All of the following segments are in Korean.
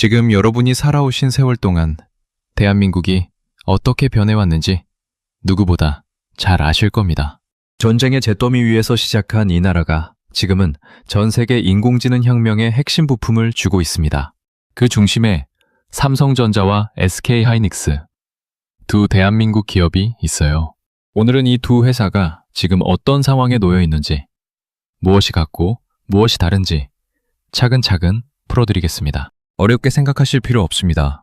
지금 여러분이 살아오신 세월 동안 대한민국이 어떻게 변해왔는지 누구보다 잘 아실 겁니다. 전쟁의 잿더미 위에서 시작한 이 나라가 지금은 전 세계 인공지능 혁명의 핵심 부품을 쥐고 있습니다. 그 중심에 삼성전자와 SK하이닉스 두 대한민국 기업이 있어요. 오늘은 이 두 회사가 지금 어떤 상황에 놓여 있는지, 무엇이 같고 무엇이 다른지 차근차근 풀어드리겠습니다. 어렵게 생각하실 필요 없습니다.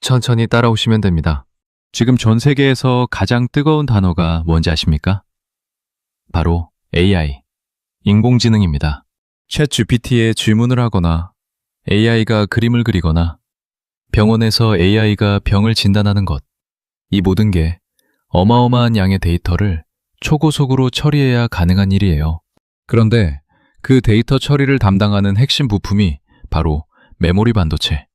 천천히 따라오시면 됩니다. 지금 전 세계에서 가장 뜨거운 단어가 뭔지 아십니까? 바로 AI, 인공지능입니다. 챗 GPT에 질문을 하거나 AI가 그림을 그리거나 병원에서 AI가 병을 진단하는 것, 이 모든 게 어마어마한 양의 데이터를 초고속으로 처리해야 가능한 일이에요. 그런데 그 데이터 처리를 담당하는 핵심 부품이 바로 메모리 반도체.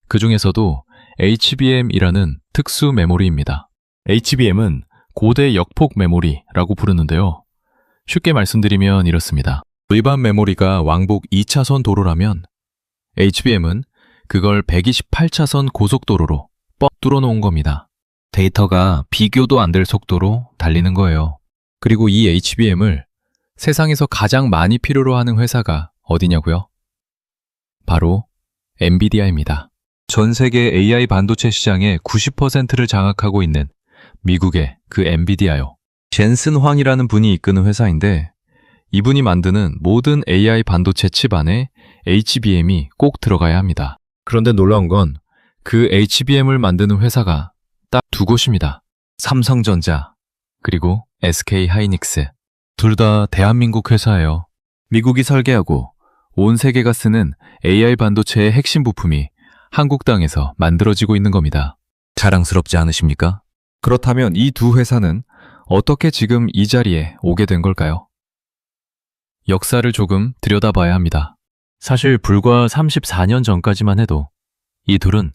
그 중에서도 HBM이라는 특수 메모리입니다. HBM은 고대 역폭 메모리라고 부르는데요. 쉽게 말씀드리면 이렇습니다. 일반 메모리가 왕복 2차선 도로라면 HBM은 그걸 128차선 고속도로로 뻑 뚫어놓은 겁니다. 데이터가 비교도 안 될 속도로 달리는 거예요. 그리고 이 HBM을 세상에서 가장 많이 필요로 하는 회사가 어디냐고요? 바로 엔비디아입니다. 전 세계 AI 반도체 시장의 90%를 장악하고 있는 미국의 그 엔비디아요. 젠슨 황이라는 분이 이끄는 회사인데 이분이 만드는 모든 AI 반도체 칩 안에 HBM이 꼭 들어가야 합니다. 그런데 놀라운 건 그 HBM을 만드는 회사가 딱 두 곳입니다. 삼성전자 그리고 SK하이닉스. 둘 다 대한민국 회사예요. 미국이 설계하고 온 세계가 쓰는 AI 반도체의 핵심 부품이 한국 땅에서 만들어지고 있는 겁니다. 자랑스럽지 않으십니까? 그렇다면 이 두 회사는 어떻게 지금 이 자리에 오게 된 걸까요? 역사를 조금 들여다봐야 합니다. 사실 불과 34년 전까지만 해도 이 둘은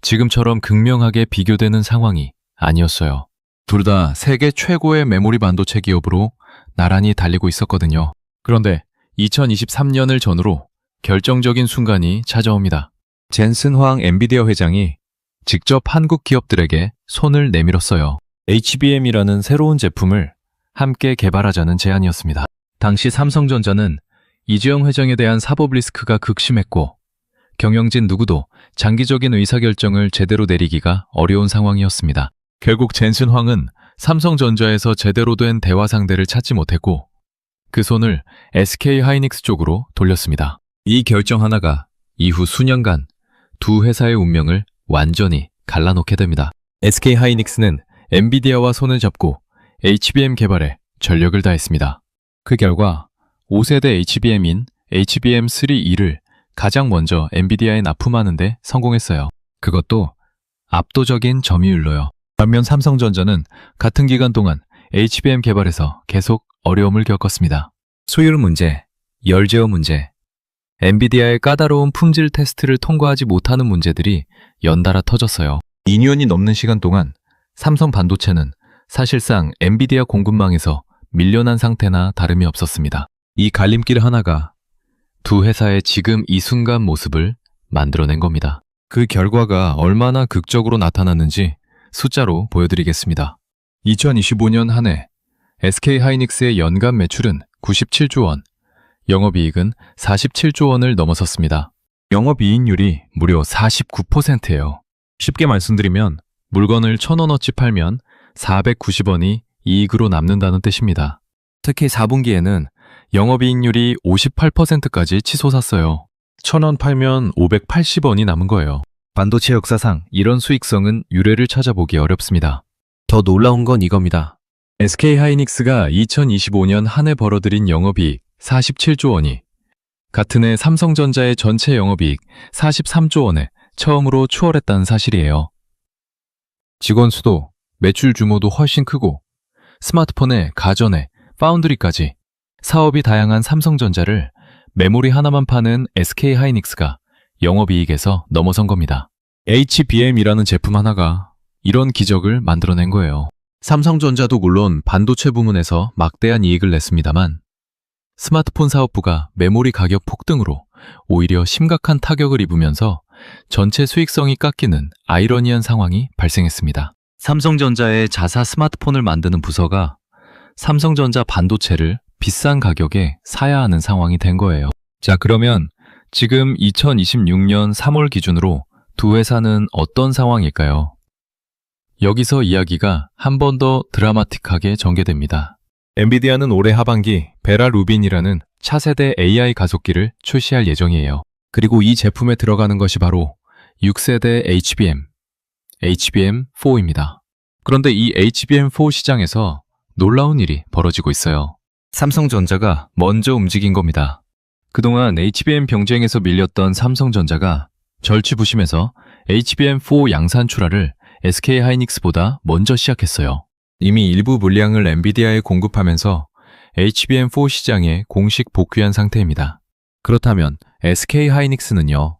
지금처럼 극명하게 비교되는 상황이 아니었어요. 둘 다 세계 최고의 메모리 반도체 기업으로 나란히 달리고 있었거든요. 그런데 2023년을 전후로 결정적인 순간이 찾아옵니다. 젠슨 황 엔비디아 회장이 직접 한국 기업들에게 손을 내밀었어요. HBM이라는 새로운 제품을 함께 개발하자는 제안이었습니다. 당시 삼성전자는 이재용 회장에 대한 사법 리스크가 극심했고 경영진 누구도 장기적인 의사결정을 제대로 내리기가 어려운 상황이었습니다. 결국 젠슨 황은 삼성전자에서 제대로 된 대화 상대를 찾지 못했고 그 손을 SK하이닉스 쪽으로 돌렸습니다. 이 결정 하나가 이후 수년간 두 회사의 운명을 완전히 갈라놓게 됩니다. SK하이닉스는 엔비디아와 손을 잡고 HBM 개발에 전력을 다했습니다. 그 결과 5세대 HBM인 HBM3E를 가장 먼저 엔비디아에 납품하는 데 성공했어요. 그것도 압도적인 점유율로요. 반면 삼성전자는 같은 기간 동안 HBM 개발에서 계속 어려움을 겪었습니다. 수율 문제, 열 제어 문제, 엔비디아의 까다로운 품질 테스트를 통과하지 못하는 문제들이 연달아 터졌어요. 2년이 넘는 시간 동안 삼성 반도체는 사실상 엔비디아 공급망에서 밀려난 상태나 다름이 없었습니다. 이 갈림길 하나가 두 회사의 지금 이 순간 모습을 만들어낸 겁니다. 그 결과가 얼마나 극적으로 나타났는지 숫자로 보여드리겠습니다. 2025년 한 해 SK하이닉스의 연간 매출은 97조 원, 영업이익은 47조 원을 넘어섰습니다. 영업이익률이 무려 49%예요. 쉽게 말씀드리면 물건을 1,000원어치 팔면 490원이 이익으로 남는다는 뜻입니다. 특히 4분기에는 영업이익률이 58%까지 치솟았어요. 1,000원 팔면 580원이 남은 거예요. 반도체 역사상 이런 수익성은 유례를 찾아보기 어렵습니다. 더 놀라운 건 이겁니다. SK하이닉스가 2025년 한 해 벌어들인 영업이익 47조 원이 같은 해 삼성전자의 전체 영업이익 43조 원에 처음으로 추월했다는 사실이에요. 직원 수도, 매출 규모도 훨씬 크고 스마트폰에 가전에 파운드리까지 사업이 다양한 삼성전자를 메모리 하나만 파는 SK하이닉스가 영업이익에서 넘어선 겁니다. HBM이라는 제품 하나가 이런 기적을 만들어낸 거예요. 삼성전자도 물론 반도체 부문에서 막대한 이익을 냈습니다만 스마트폰 사업부가 메모리 가격 폭등으로 오히려 심각한 타격을 입으면서 전체 수익성이 깎이는 아이러니한 상황이 발생했습니다. 삼성전자의 자사 스마트폰을 만드는 부서가 삼성전자 반도체를 비싼 가격에 사야 하는 상황이 된 거예요. 자, 그러면 지금 2026년 3월 기준으로 두 회사는 어떤 상황일까요? 여기서 이야기가 한 번 더 드라마틱하게 전개됩니다. 엔비디아는 올해 하반기 베라 루빈이라는 차세대 AI 가속기를 출시할 예정이에요. 그리고 이 제품에 들어가는 것이 바로 6세대 HBM4입니다. 그런데 이 HBM4 시장에서 놀라운 일이 벌어지고 있어요. 삼성전자가 먼저 움직인 겁니다. 그동안 HBM 경쟁에서 밀렸던 삼성전자가 절치부심해서 HBM4 양산 출하를 SK하이닉스보다 먼저 시작했어요. 이미 일부 물량을 엔비디아에 공급하면서 HBM4 시장에 공식 복귀한 상태입니다. 그렇다면 SK하이닉스는요?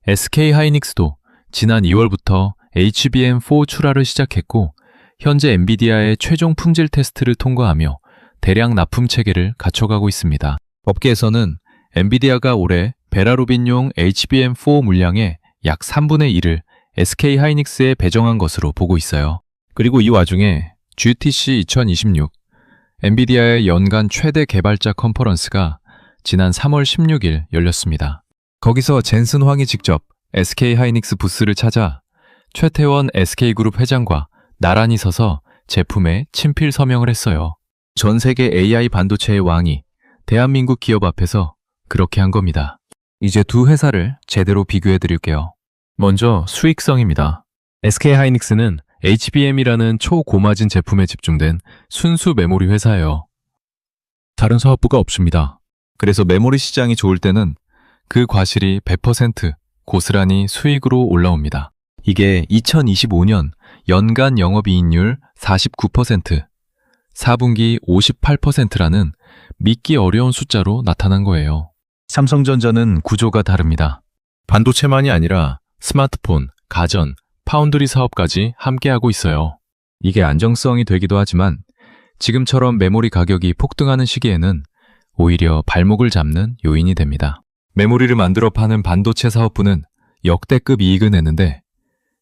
SK하이닉스도 지난 2월부터 HBM4 출하를 시작했고 현재 엔비디아의 최종 품질 테스트를 통과하며 대량 납품 체계를 갖춰가고 있습니다. 업계에서는 엔비디아가 올해 베라루빈용 HBM4 물량의 약 3분의 1을 SK하이닉스에 배정한 것으로 보고 있어요. 그리고 이 와중에 GTC 2026, 엔비디아의 연간 최대 개발자 컨퍼런스가 지난 3월 16일 열렸습니다. 거기서 젠슨 황이 직접 SK하이닉스 부스를 찾아 최태원 SK그룹 회장과 나란히 서서 제품에 친필 서명을 했어요. 전 세계 AI 반도체의 왕이 대한민국 기업 앞에서 그렇게 한 겁니다. 이제 두 회사를 제대로 비교해 드릴게요. 먼저 수익성입니다. SK하이닉스는 HBM이라는 초고마진 제품에 집중된 순수 메모리 회사예요. 다른 사업부가 없습니다. 그래서 메모리 시장이 좋을 때는 그 과실이 100% 고스란히 수익으로 올라옵니다. 이게 2025년 연간 영업이익률 49%, 4분기 58%라는 믿기 어려운 숫자로 나타난 거예요. 삼성전자는 구조가 다릅니다. 반도체만이 아니라 스마트폰, 가전, 파운드리 사업까지 함께하고 있어요. 이게 안정성이 되기도 하지만 지금처럼 메모리 가격이 폭등하는 시기에는 오히려 발목을 잡는 요인이 됩니다. 메모리를 만들어 파는 반도체 사업부는 역대급 이익을 내는데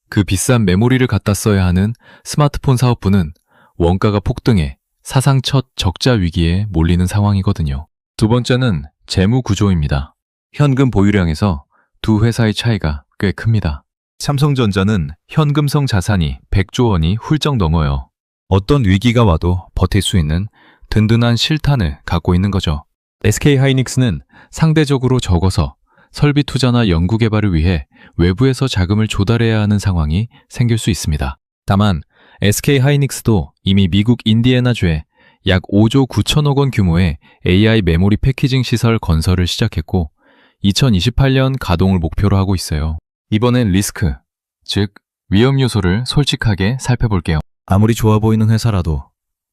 그 비싼 메모리를 갖다 써야 하는 스마트폰 사업부는 원가가 폭등해 사상 첫 적자 위기에 몰리는 상황이거든요. 두 번째는 재무 구조입니다. 현금 보유량에서 두 회사의 차이가 꽤 큽니다. 삼성전자는 현금성 자산이 100조 원이 훌쩍 넘어요. 어떤 위기가 와도 버틸 수 있는 든든한 실탄을 갖고 있는 거죠. SK하이닉스는 상대적으로 적어서 설비 투자나 연구 개발을 위해 외부에서 자금을 조달해야 하는 상황이 생길 수 있습니다. 다만 SK하이닉스도 이미 미국 인디애나주에 약 5조 9천억 원 규모의 AI 메모리 패키징 시설 건설을 시작했고 2028년 가동을 목표로 하고 있어요. 이번엔 리스크, 즉 위험 요소를 솔직하게 살펴볼게요. 아무리 좋아 보이는 회사라도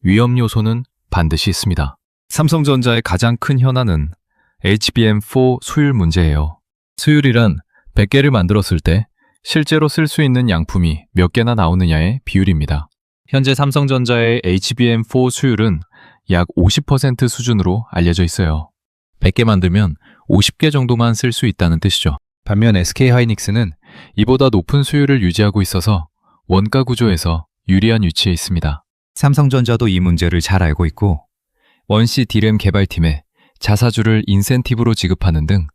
위험 요소는 반드시 있습니다. 삼성전자의 가장 큰 현안은 HBM4 수율 문제예요. 수율이란 100개를 만들었을 때 실제로 쓸 수 있는 양품이 몇 개나 나오느냐의 비율입니다. 현재 삼성전자의 HBM4 수율은 약 50% 수준으로 알려져 있어요. 100개 만들면 50개 정도만 쓸 수 있다는 뜻이죠. 반면 SK하이닉스는 이보다 높은 수율을 유지하고 있어서 원가 구조에서 유리한 위치에 있습니다. 삼성전자도 이 문제를 잘 알고 있고 원시 D램 개발팀에 자사주를 인센티브로 지급하는 등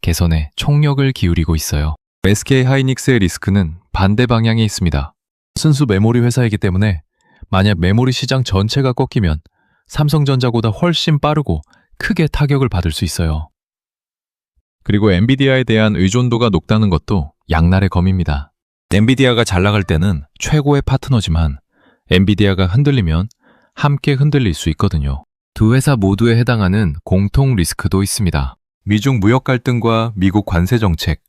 개선에 총력을 기울이고 있어요. SK하이닉스의 리스크는 반대 방향에 있습니다. 순수 메모리 회사이기 때문에 만약 메모리 시장 전체가 꺾이면 삼성전자보다 훨씬 빠르고 크게 타격을 받을 수 있어요. 그리고 엔비디아에 대한 의존도가 높다는 것도 양날의 검입니다. 엔비디아가 잘 나갈 때는 최고의 파트너지만 엔비디아가 흔들리면 함께 흔들릴 수 있거든요. 두 회사 모두에 해당하는 공통 리스크도 있습니다. 미중 무역 갈등과 미국 관세 정책,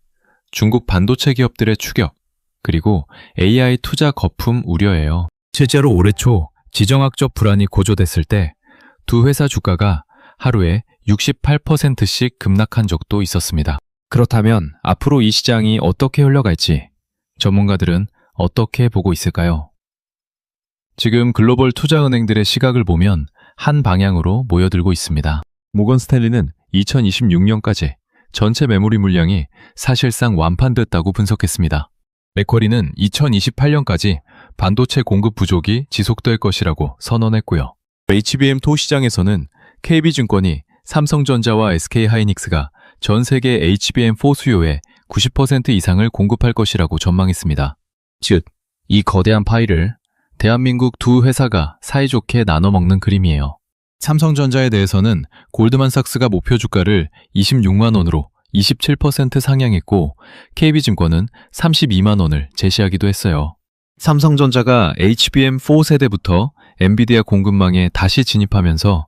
중국 반도체 기업들의 추격, 그리고 AI 투자 거품 우려예요. 실제로 올해 초 지정학적 불안이 고조됐을 때 두 회사 주가가 하루에 68%씩 급락한 적도 있었습니다. 그렇다면 앞으로 이 시장이 어떻게 흘러갈지 전문가들은 어떻게 보고 있을까요? 지금 글로벌 투자은행들의 시각을 보면 한 방향으로 모여들고 있습니다. 모건 스탠리는 2026년까지 전체 메모리 물량이 사실상 완판됐다고 분석했습니다. 맥쿼리는 2028년까지 반도체 공급 부족이 지속될 것이라고 선언했고요. HBM2 시장에서는 KB증권이 삼성전자와 SK하이닉스가 전 세계 HBM4 수요의 90% 이상을 공급할 것이라고 전망했습니다. 즉, 이 거대한 파이를 대한민국 두 회사가 사이좋게 나눠 먹는 그림이에요. 삼성전자에 대해서는 골드만삭스가 목표 주가를 26만 원으로 27% 상향했고 KB증권은 32만 원을 제시하기도 했어요. 삼성전자가 HBM4 세대부터 엔비디아 공급망에 다시 진입하면서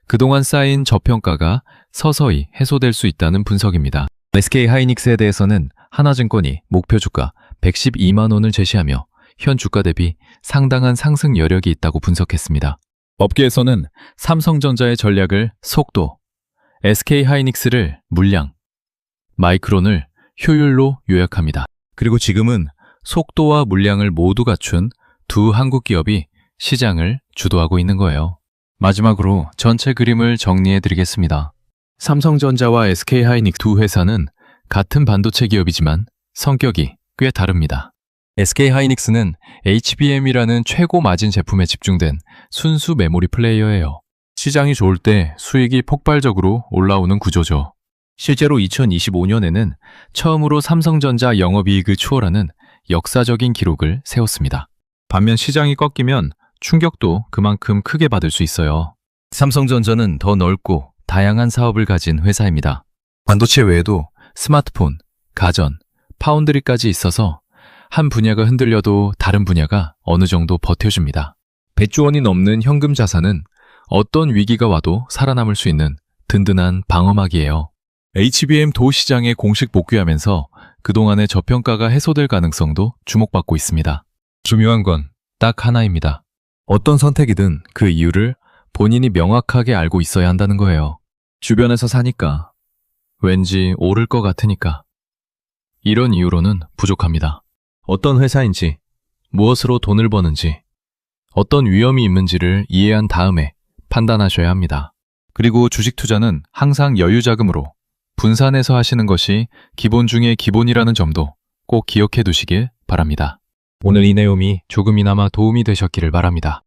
그동안 쌓인 저평가가 서서히 해소될 수 있다는 분석입니다. SK하이닉스에 대해서는 하나증권이 목표 주가 112만 원을 제시하며 현 주가 대비 상당한 상승 여력이 있다고 분석했습니다. 업계에서는 삼성전자의 전략을 속도, SK하이닉스를 물량, 마이크론을 효율로 요약합니다. 그리고 지금은 속도와 물량을 모두 갖춘 두 한국 기업이 시장을 주도하고 있는 거예요. 마지막으로 전체 그림을 정리해드리겠습니다. 삼성전자와 SK하이닉스 두 회사는 같은 반도체 기업이지만 성격이 꽤 다릅니다. SK하이닉스는 HBM이라는 최고 마진 제품에 집중된 순수 메모리 플레이어예요. 시장이 좋을 때 수익이 폭발적으로 올라오는 구조죠. 실제로 2025년에는 처음으로 삼성전자 영업이익을 추월하는 역사적인 기록을 세웠습니다. 반면 시장이 꺾이면 충격도 그만큼 크게 받을 수 있어요. 삼성전자는 더 넓고 다양한 사업을 가진 회사입니다. 반도체 외에도 스마트폰, 가전, 파운드리까지 있어서 한 분야가 흔들려도 다른 분야가 어느 정도 버텨줍니다. 100조 원이 넘는 현금 자산은 어떤 위기가 와도 살아남을 수 있는 든든한 방어막이에요. HBM2 시장에 공식 복귀하면서 그동안의 저평가가 해소될 가능성도 주목받고 있습니다. 중요한 건 딱 하나입니다. 어떤 선택이든 그 이유를 본인이 명확하게 알고 있어야 한다는 거예요. 주변에서 사니까, 왠지 오를 것 같으니까. 이런 이유로는 부족합니다. 어떤 회사인지, 무엇으로 돈을 버는지, 어떤 위험이 있는지를 이해한 다음에 판단하셔야 합니다. 그리고 주식 투자는 항상 여유 자금으로 분산해서 하시는 것이 기본 중에 기본이라는 점도 꼭 기억해 두시길 바랍니다. 오늘 이 내용이 조금이나마 도움이 되셨기를 바랍니다.